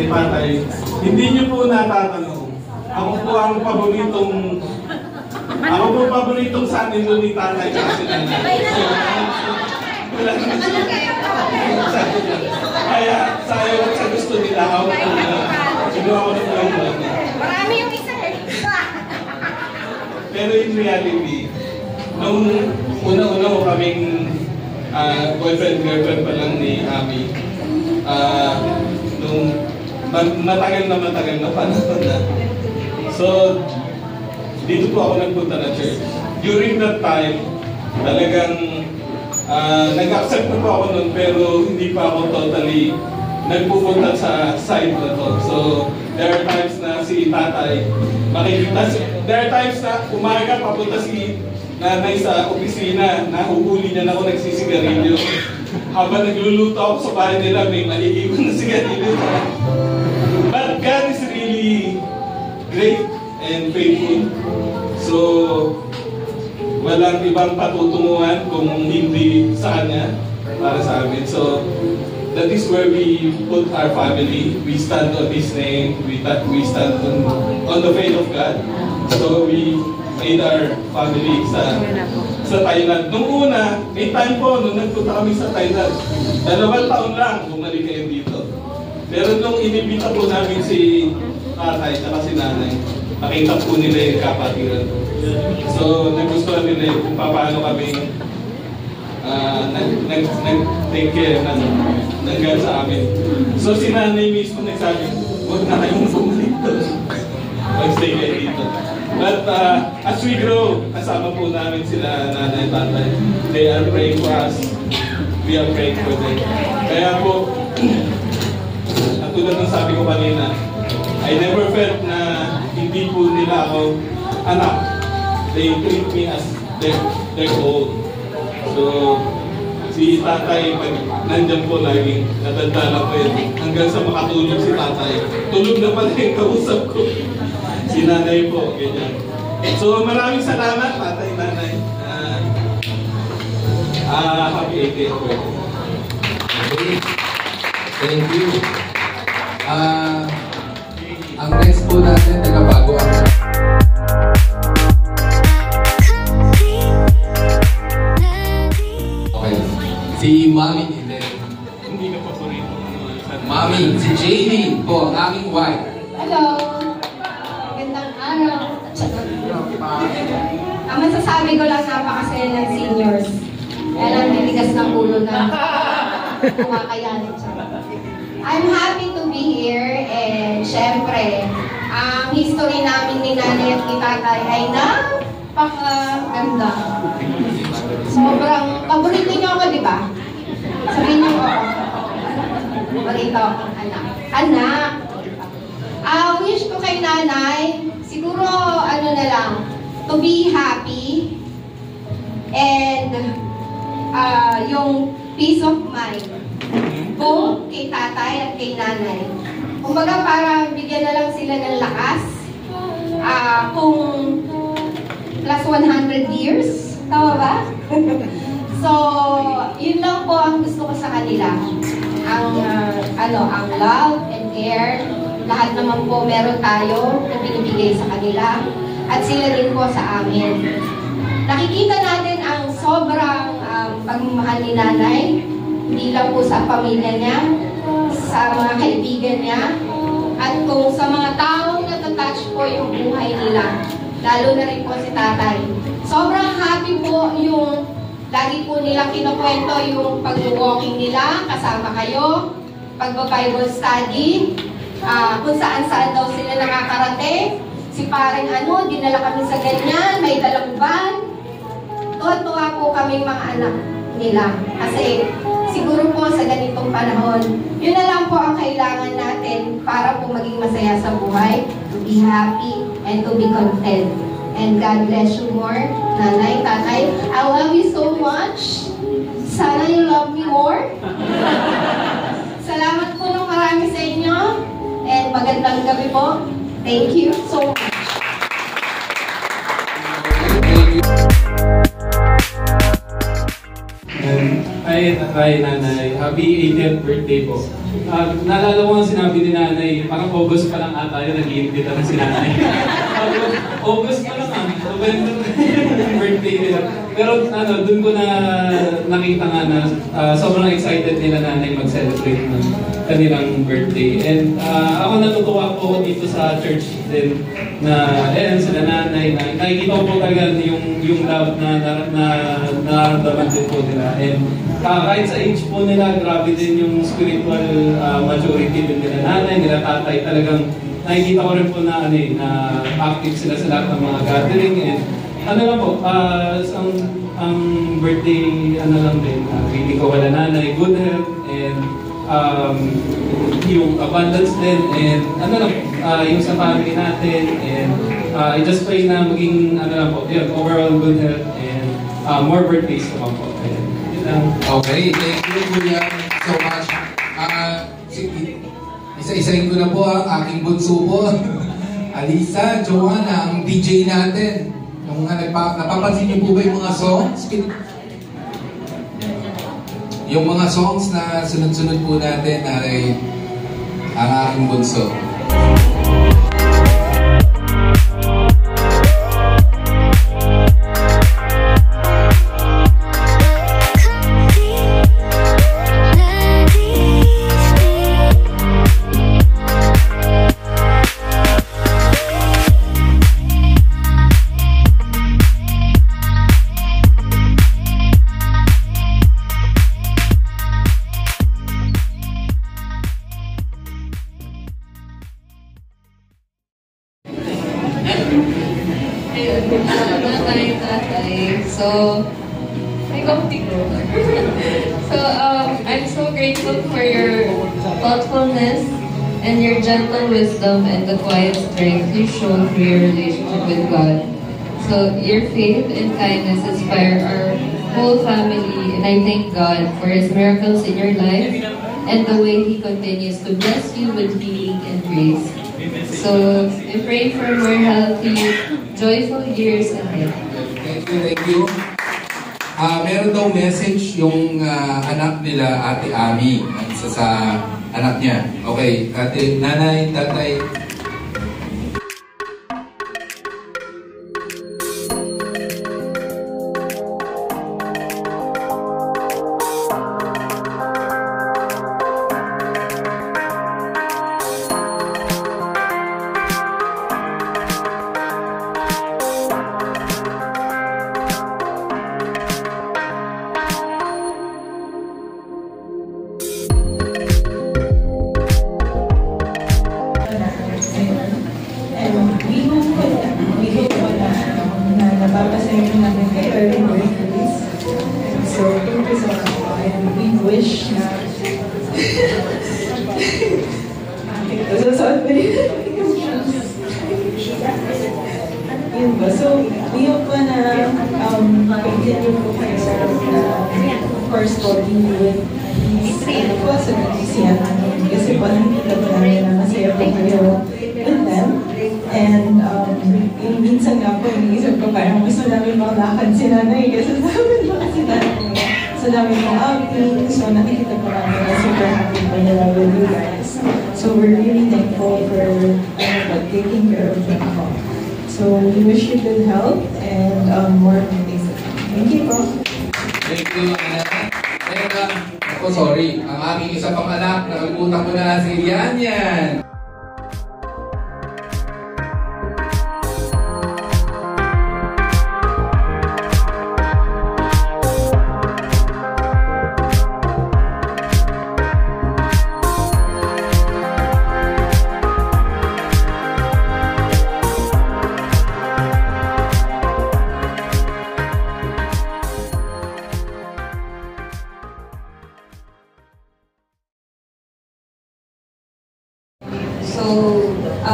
kay Tatay, hindi niyo po natatanong. Ako po ang paboritong sa atin doon ni Tatay kasi nanay. Wala naman siya. Kaya sayang sa gusto nila ako na ginawa ko na po yung mga. Marami yung isa eh. Pero in reality, nung una-una ko kaming boyfriend-girlfriend pa lang ni Ami, nung matagal na panahon na. So, dito po ako nagpunta na church. During that time, talagang nag-accept na po ako nun, pero hindi pa ako totally nagpupunta sa side na to. So, there are times na si Tatay makikita. There are times na umaga papunta si nanay sa opisina, nahuhuli niya na ako nagsisigarilyo. Habang nagluluto ako sa bahay nila, may maliiwan na sigarilyo. But God is really great and faithful. So, walang ibang patutunguhan kung hindi sa Kanya para sa amin. So, that is where we put our family. We stand on His name. We stand on the faith of God. So, we made our family sa Thailand. Nung una, may time po, nung nagpunta kami sa Thailand, 2 taon lang bumalik kayo dito. Pero nung inibita po namin si Tatay at si Nanay, nakita po nila yung kapatiran ko. So, nagustuhan nila kung paano kami nag-take care ng God sa amin. So, si Nanay mismo nagsabi, huwag na kayong bumalik doon. Mag-stay kayo dito. But as we grow, kasama po namin sila Nanay at Tatay. They are praying for us. We are praying for them. Kaya po, at tulad ng sabi ko kanina, I never felt na hindi po nila ako anak. They treat me as their own. So, si Tatay, pag nandyan po laging natandaan ko yun. Hanggang sa makatulog si Tatay. Tulog na pala yung kausap ko. Si Nanay po, ganyan. So, maraming salamat, Tatay, Nanay. Happy 80th birthday. Thank you. Ang next po natin, nagbago ang okay. Si Mami Eden. Hindi ka pa po rin. Mami, si JD po, ang aming wife. Hello. Magandang araw. Ang masasabi ko lang, napakasaya ng seniors. Kaya lang titigas ng ulo na kumakayanin siya. I'm happy to be here and syempre, ang history namin ni Nanay at ni Tatay ay napakaganda. Sobrang paborito niyo ako, di ba? Sabihin niyo ako. Paborito akong anak. Anak! Wish ko kay Nanay, siguro ano na lang, to be happy and yung peace of mind po kay Tatay at kay Nanay. Kumbaga para bigyan na lang sila ng lakas kung plus 100 years, tama ba? So, yun lang po ang gusto ko sa kanila. Ang love and care, lahat naman po meron tayo na binibigay sa kanila at sila din po sa amin. Nakikita natin ang sobrang pagmamahal ni Nanay, hindi lang po sa pamilya niya, sa mga kaibigan niya, at kung sa mga taong natatouch po yung buhay nila, lalo na rin po si Tatay. Sobrang happy po yung lagi po nilang kinukwento yung pag-walking nila, kasama kayo, pag-Bible study, kung saan-saan daw sila nakakarating. Si parang dinala kami sa ganyan, may dalang van. Tuwa-tuwa po kaming mga anak nila. Kasi siguro po sa ganitong panahon, yun na lang po ang kailangan natin para po maging masaya sa buhay, to be happy and to be content. And God bless you more, Nanay, Tatay. I love you so much. Sana you love me more. Salamat po ng marami sa inyo. And magandang gabi po. Thank you so much. Hi, Nanay. Happy 80th birthday po. Naalala ko nga sinabi ni nanay, parang August pa lang ata yun, nag-iimbita na si nanay. August pa lang November birthday nila. Pero dun ko na nakita nga na sobrang excited nila nanay mag-celebrate ng kanilang birthday. And ako natutuwa po dito sa church din na sila nanay, nakikita ko po talaga yung love na nararamdaman din po nila. And kahit sa age po nila, grabe din yung spiritual maturity din nila nanay, nila tatay. Talagang nakikita ko rin po na active sila sa lahat ng mga gathering. And lang po, ang birthday, lang din, hindi ko wala nanay, good health, and yung abundance din, and yung sa family natin, and I just pray na maging, overall good health, and more birthdays naman po. Okay, thank you Kuya so much. Isa-isahin ko na po ang aking bunso po. Alisa, Joanna, ang DJ natin. Napapansin niyo po ba yung mga songs? Yung mga songs na sunod-sunod po natin ay ang aking bunso. I'm so grateful for your thoughtfulness and your gentle wisdom and the quiet strength you show through your relationship with God. So your faith and kindness inspire our whole family, and I thank God for His miracles in your life and the way He continues to bless you with healing and grace. So we pray for more healthy, joyful years ahead. Thank you. Meron daw message yung anak nila, Ate Ami, isa sa anak niya. Okay, ate, nanay, tatay. So, thank you so much. And we wish na... Yun ba? So, we hope na continue po kayo sa of course po, with these po sa nagsisiyan namin. Kasi po, nakikita po namin na masaya po kayo with them. And yung minsan nga po, iniisip ko parang mas madami pang lakad si nanay kasi sabi mo kasi nanay. So dami pong outing, so nakikita po namin na super happy po nila with you guys. So we're really thankful for taking care of them po. So we wish you good health and more things. Thank you po. Thank you, Ana. And ako sorry, ang aming isa pang anak, nakalimutan ko na si Yan Yan.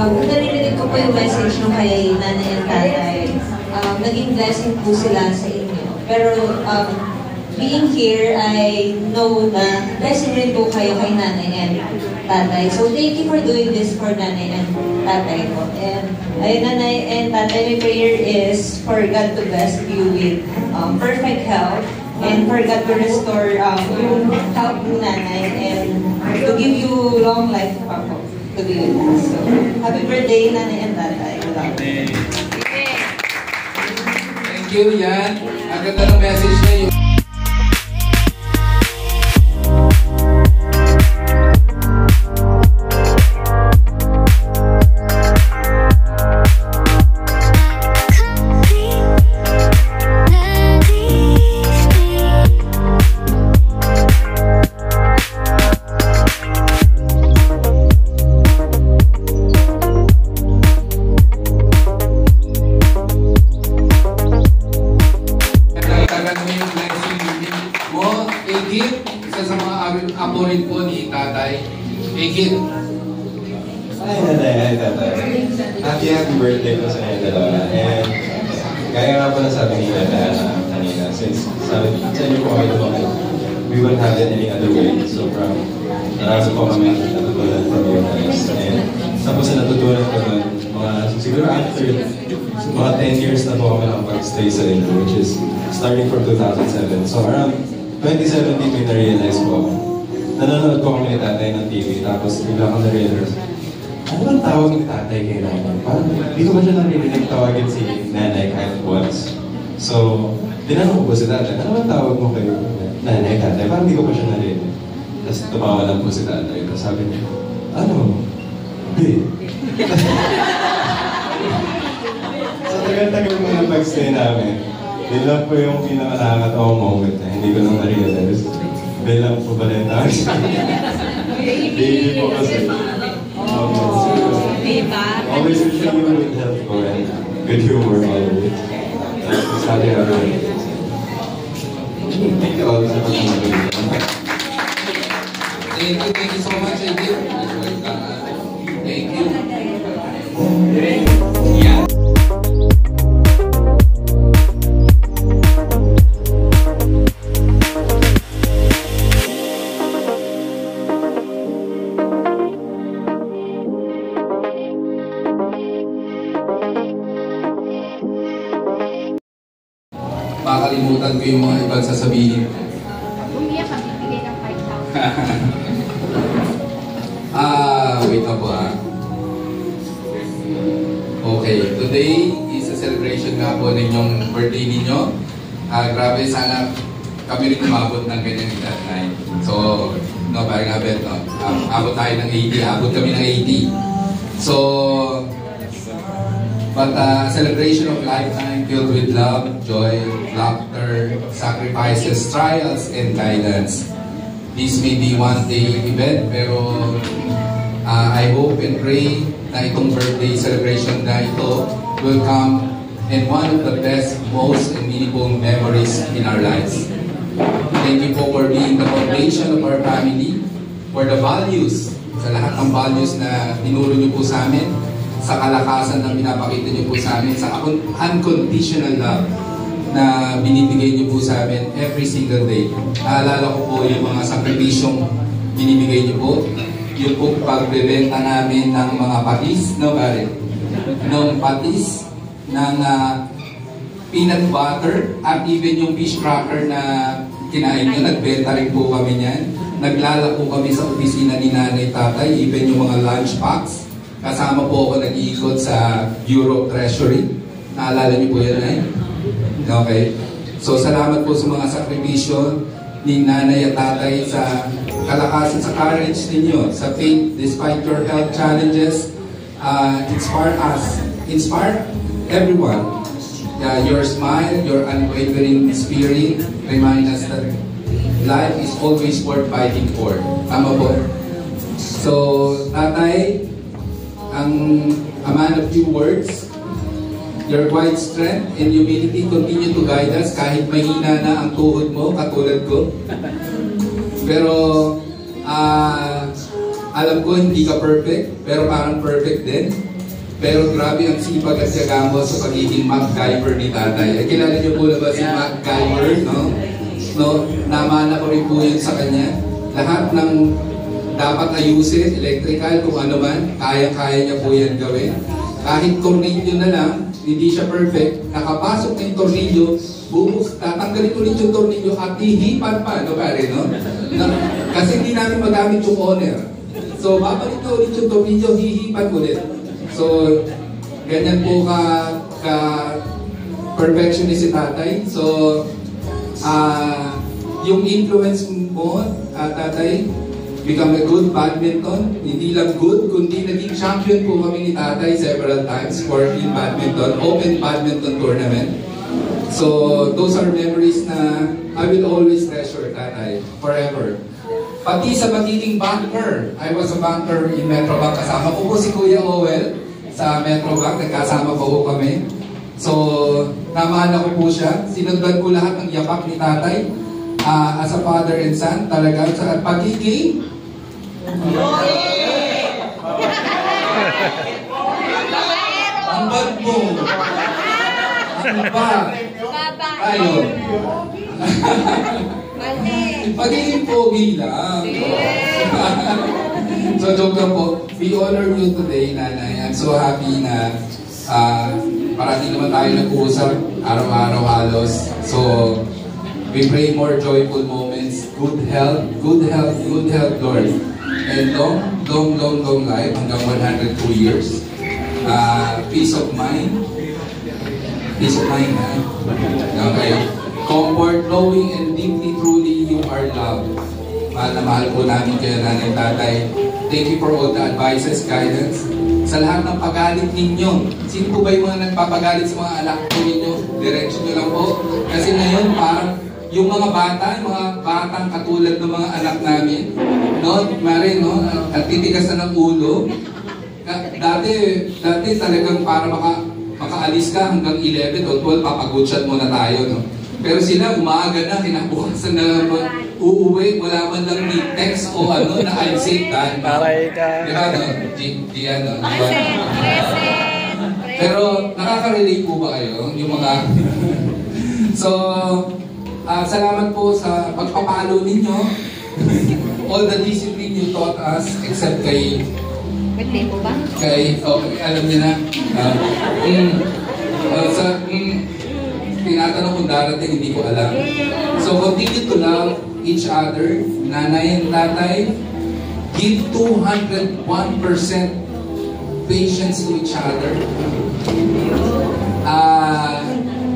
Narinig ko po yung message nung kay nanay at tatay. Naging blessing po sila sa inyo. Pero being here, I know na blessing rin po kayo kay nanay and tatay. So thank you for doing this for nanay and tatay po. And nanay and tatay, my prayer is for God to bless you with perfect health and for God to restore yung health ng nanay and to give you long life pa po to be with us. So, happy birthday, Nanay and Tatay. Thank you, yan. Ang ganda ng message niya yung happy birthday po sa inyo dalawa. And gaya nga po na sabi ni Nana kanina, since sabi sa inyo po kami naman, we won't have it any other way. So marami po kami natutunan from you guys. And tapos na natutunan ko nun, siguro after mga 10 years na po kami nakapag-stay sa Indo, which is starting from 2007. So around 2017 may na-realize po ako. Nanonood po kami ni tatay ng TV, tapos bigla akong na-realize, ano bang tawag ni tatay kay nanay? Parang hindi ko ba siya narinig tawagin si nanay kahit once. So, tinanong ko po si tatay, ano bang tawag mo kay nanay, tatay? Parang hindi ko pa siya narinig. Tapos tumawa lang po si tatay. Tapos sabi niya, ano? Babe. So, tagal-tagal mo ng pag-stay namin. Yun lang po yung pinaka-nakakatawang moment na hindi ko nang na-realize. Babe lang po ba yung tawag siya? Baby po kasi. Always wishing you good health po and good humor always. Sabi nga rin. Thank you always for coming. Thank you so much, thank you. Thank you. Yeah. Makalimutan ko yung mga ibang sasabihin. Umiyak kami, bigay ng 5,000. Wait na po Okay, today is a celebration nga po ng inyong birthday ninyo. Grabe, sana kami rin umabot ng ganyan edad na. So, no, parang abet, no? Abot tayo ng 80, abot kami ng 80. So, but celebration of lifetime filled with love, joy, laughter, sacrifices, trials, and guidance. This may be one-day event, pero I hope and pray na itong birthday celebration na ito will come in one of the best, most meaningful memories in our lives. Thank you po for being the foundation of our family, for the values, sa lahat ng values na tinuro niyo po sa amin, sa kalakasan na pinapakita niyo po sa amin, sa unconditional love na binibigay niyo po sa amin every single day. Naalala ko po yung mga sakripisyong binibigay niyo po. Yung po pagbebenta namin ng mga patis, no pare? Ng patis, ng peanut butter, at even yung fish cracker na kinain nyo, nagbenta rin po kami niyan. Naglala po kami sa opisina ni nanay tatay, even yung mga lunch packs. Kasama po ako nag-iikot sa Bureau of Treasury. Naalala niyo po yan, ay? Okay. So, salamat po sa mga sakripisyo ni nanay at tatay sa kalakasan, sa courage ninyo, sa faith despite your health challenges. Inspire us, inspire everyone. Your smile, your unwavering spirit remind us that life is always worth fighting for. Tama po. So, tatay, a man of few words, your quiet strength and humility continue to guide us kahit mahina na ang tuhod mo, katulad ko. Pero, alam ko hindi ka perfect, pero parang perfect din. Pero grabe ang sipag at tiyaga mo sa pagiging MacGyver ni tatay. Kilala niyo po na ba si MacGyver, no? No, namana ko rin po yun sa kanya. Lahat ng dapat ayusin, electrical, kung ano man, kaya-kaya niya po yan gawin. Kahit tornilyo na lang, hindi siya perfect. Nakapasok na yung tornilyo, tatanggalin ulit yung tornilyo at hihipan pa, no pare, no? Kasi hindi namin magamit yung owner. So, babalik na ulit yung tornilyo, hihipan ulit. So, ganyan po ka perfectionist si tatay. So, yung influence mo, tatay, become a good badminton. Hindi lang good, kundi naging champion po kami ni tatay several times for in badminton, open badminton tournament. So, those are memories na I will always treasure, tatay, forever. Pati sa pagiging banker, I was a banker in Metrobank. Kasama ko po si Kuya Owel sa Metrobank, nagkasama po kami. So, namahan ko po siya. Sinundan ko lahat ng yapak ni tatay as a father and son. Talaga sa pagiging ang bag mo. Ano ba? Tayo. Pagiging pogi lang. So, joke lang po. We honor you today, Nanay. I'm so happy na parati naman tayo nag-uusap araw-araw halos. So, we pray more joyful moments, good health, Lord. And long life hanggang 102 years. Peace of mind. Peace of mind, ha? Okay. Comfort, knowing and deeply, truly, you are loved. Mahal na mahal po namin kayo, nanay, tatay. Thank you for all the advices, guidance. Sa lahat ng pagalit ninyo, sino po ba yung mga nagpapagalit sa mga anak po ninyo? Diretso nyo lang po. Kasi ngayon, parang yung mga bata, yung mga batang katulad ng mga anak namin, no? Mare, no? At titigas na ng ulo. Dati talagang para makaalis ka hanggang 11 o 12, papagutsyat muna tayo, no? Pero sila, umaga na, kinabukasan na uuwi, wala man lang ni text o ano, na I'm safe ka. Maray ka. Diba, no? Diba? Pero, nakaka-relate po ba kayo? Yung mga... So, salamat po sa pagpapalo ninyo. All the discipline you taught us, except kay... Birthday po ba? Alam niyo na. Tinatanong kung darating, hindi ko alam. So, continue to love each other, nanay and tatay. Give 201% patience to each other.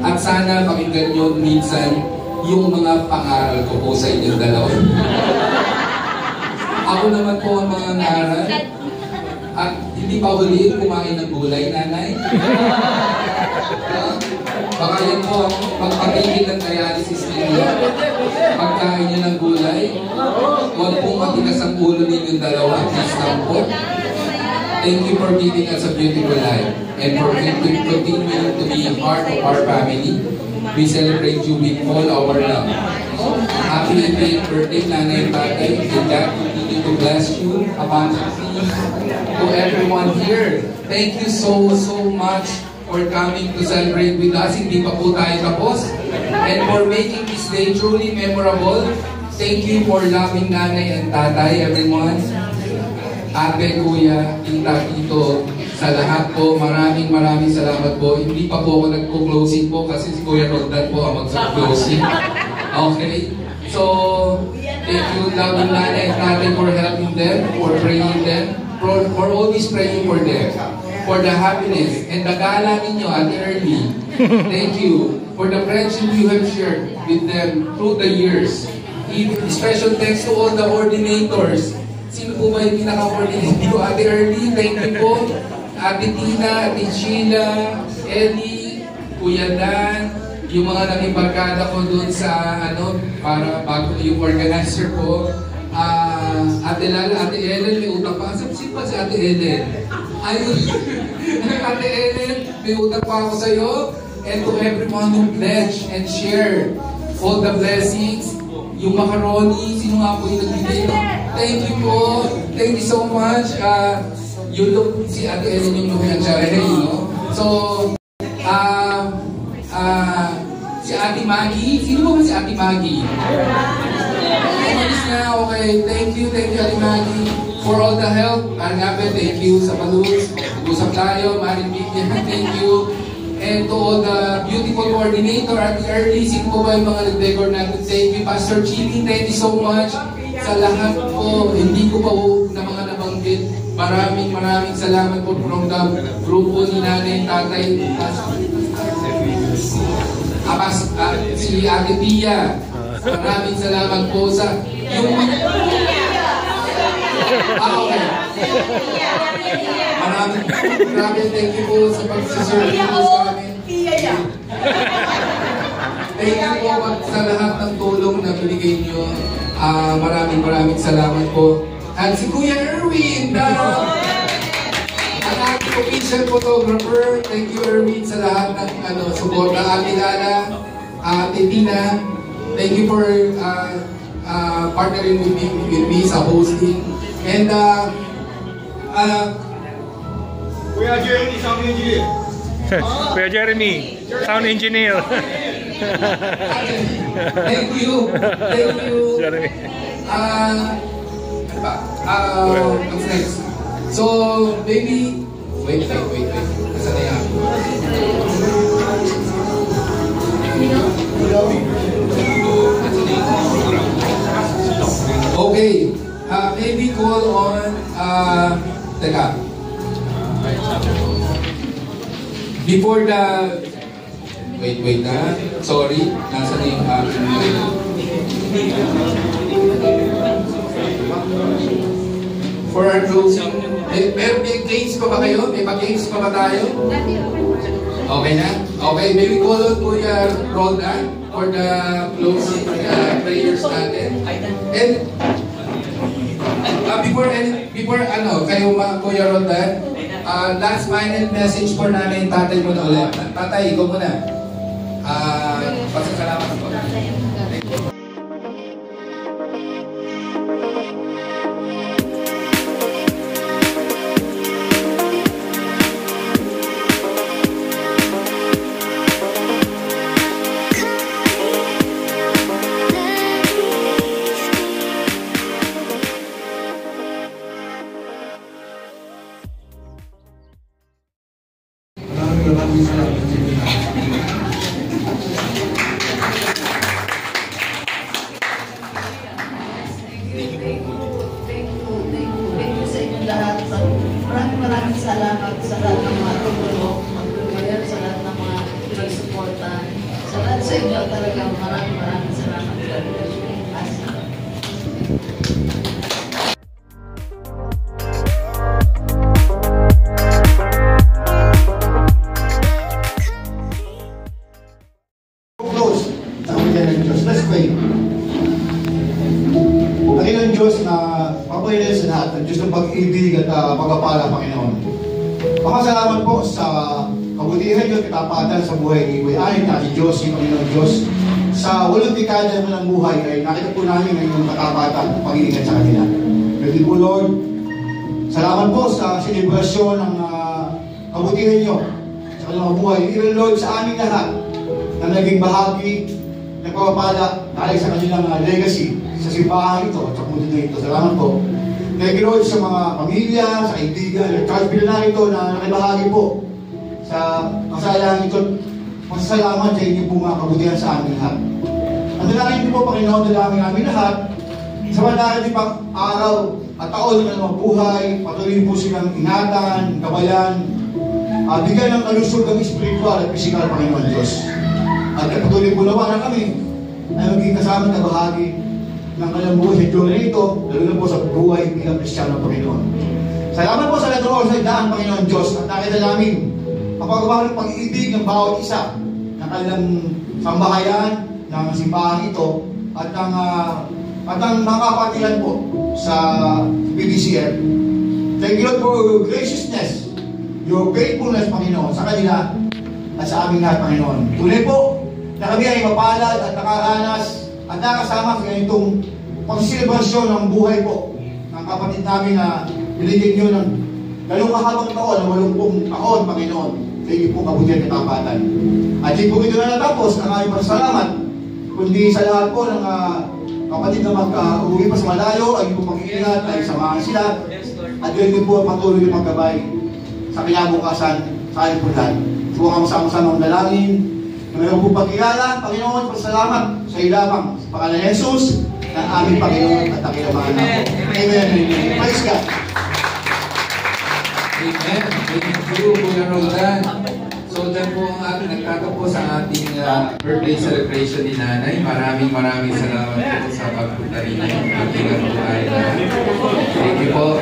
At sana pakinggan nyo minsan yung mga pangaral ko po sa inyong dalawa. Ako naman po ang mga ngaral. At hindi pa ulit kumain ng gulay, nanay. Baka yan po, magpatigil ng dialysis ninyo. Pagkain nyo ng gulay, huwag pong matigas ang ulo ninyong dalawa. Please lang po. Thank you for giving us a beautiful life and for continuing to be a part of our family. We celebrate you with all our love. Happy 88th birthday, nanay and tatay. And God continue to bless you abundantly. To everyone here, thank you so much for coming to celebrate with us. Hindi pa po tayo tapos. And for making this day truly memorable. Thank you for loving nanay and tatay, everyone. Ate, kuya, tita, tito, sa lahat po, maraming salamat po. Hindi pa po ako nagko-closing po kasi si Kuya Roldan po ang mag-closing. Okay? So, thank you, loving nanay and tatay, for helping them, for praying them, for always praying for them. For the happiness and the gala ninyo at early. Thank you for the friendship you have shared with them through the years. Special thanks to all the ordinators. Sino po ba yung pinaka-ordinator? Ate Early, thank you po. Ate Tina, Ate Sheila, Eddie, Kuya Dan, yung mga naging barkada ko doon sa para bago yung organizer ko. Ate Lala, Ate Ellen, may utang pa. Sino pa si Ate Ellen? Ayun. Ate Ellen, may utang pa ako sa'yo. And to everyone who pledged and shared all the blessings. Yung macaroni, sino nga po yung nagbigay? Thank you po. Thank you so much. You look, si Ate Ellen yung looking at siya, no? So, si Ate Maggie. Sino ba si Ate Maggie? Okay, thank you Ate Maggie for all the help. Thank you sa Paluz. Nag-usap tayo, Maring Bigyan, thank you. And to all the beautiful coordinator at early, sino po ba yung mga nag-decor natin? Thank you, Pastor Chili. Thank you so much sa lahat po. Hindi ko pa po na mga nabanggit. Maraming salamat po from the grupo ni Nanay, Tatay, si Ate Tia. Maraming salamat po sa yung okay. Maraming thank you po sa pagsiserve po sa amin. Thank you po sa lahat ng tulong na binigay nyo. Maraming salamat po. At si Kuya Erwin, ang ating official photographer. Thank you, Erwin, sa lahat ng suporta. Ate Lala, Ate Tina, thank you for partnering with me sa hosting. And Kuya Jeremy, sound engineer. Kuya Jeremy, sound engineer. Thank you. Jeremy. What's next? So, maybe wait. Nasa na yan? Okay. Maybe call on teka. Before the wait na. Sorry. Nasa na yung for our closing. May games pa ba kayo? May pa-games pa ba tayo? Okay na? Okay, maybe call on Kuya Roldan for the closing prayers natin. And before kayo Kuya Roldan, last final message for namin tatay mo na ulit. Tatay, ikaw muna. Pasasalamat po. Maraming salamat sa lahat ng mga tumulong, sa lahat ng mga nagsuporta, sa lahat sa inyo talaga maraming salamat. Close sa Panginoon ng Diyos. Let's pray. Panginoon Diyos na papailin sa lahat ng Diyos ng pag-ibig at pagpapala, Panginoon. Pakasalamat po sa kabutihan niyo at katapatan sa buhay ni Kuya Ayn na si Diyos, si Panginoon Diyos. Sa walang dekada naman ng buhay ay nakita po namin ang iyong katapatan at pag-iingat sa kanila. Pwede po, Lord, salamat po sa selebrasyon ng kabutihan niyo sa kanilang buhay. Even, Lord, sa aming lahat na naging bahagi, nagpapala dahil sa kanilang legacy sa simbahan ito at sa komunidad ito. Salamat po. Thank you, Lord, sa mga pamilya, sa kaibigan, at Charles Bilanar ito na nakibahagi po sa kasalang ito. Masasalamat sa inyo po mga kabutihan sa amin lahat. Ang dalangin po, Panginoon, dalangin namin lahat sa mga darating pang araw at taon ng mga buhay, patuloy po silang ingatan, gabayan, bigyan ng kalusog ng spiritual at physical, Panginoon Diyos. At patuloy po naman na kami na maging kasama na bahagi ng kanilang buhay sa journey ito, lalo na po sa buhay bilang Kristiyano, Panginoon. Salamat po sa lahat ng oras na daan, Panginoon Diyos, at nakita namin ang pagbabago ng pag-ibig ng bawat isa ng kanilang sambahayan, ng simbahan ito, at ng mga kapatiran po sa PDCF. Thank you, Lord, for your graciousness, your faithfulness, Panginoon, sa kanila at sa aming lahat, Panginoon. Tunay po na kami ay mapalad at nakaranas at nakasama sa ganitong pagsiselebrasyon ng buhay po ng kapatid namin na binigyan nyo ng ganong kahabang taon, ng 80 taon, Panginoon. Sa inyo po kabutihan at katapatan. At hindi po ito na natapos ang aming pasalamat, kundi sa lahat po ng kapatid na mag-uwi pa sa malayo, ay po mag-iingat, ay samahan sila, at yun din po ang patuloy na paggabay sa kinabukasan sa aming punlan. po kami sama-sama dalangin. Mayroon po pagkilala, Panginoon, pasalamat sa iyo lamang. Sa pangalan ni Jesus, na aming Panginoon at Panginoon na po. Amen. Praise God. Amen. Thank you, Kuya Roldan. So, dyan po ang ating nagtatapos ang ating birthday celebration ni Nanay. Maraming salamat po sa pagpunta rin. Mag-ingat po tayo lahat. Thank you po.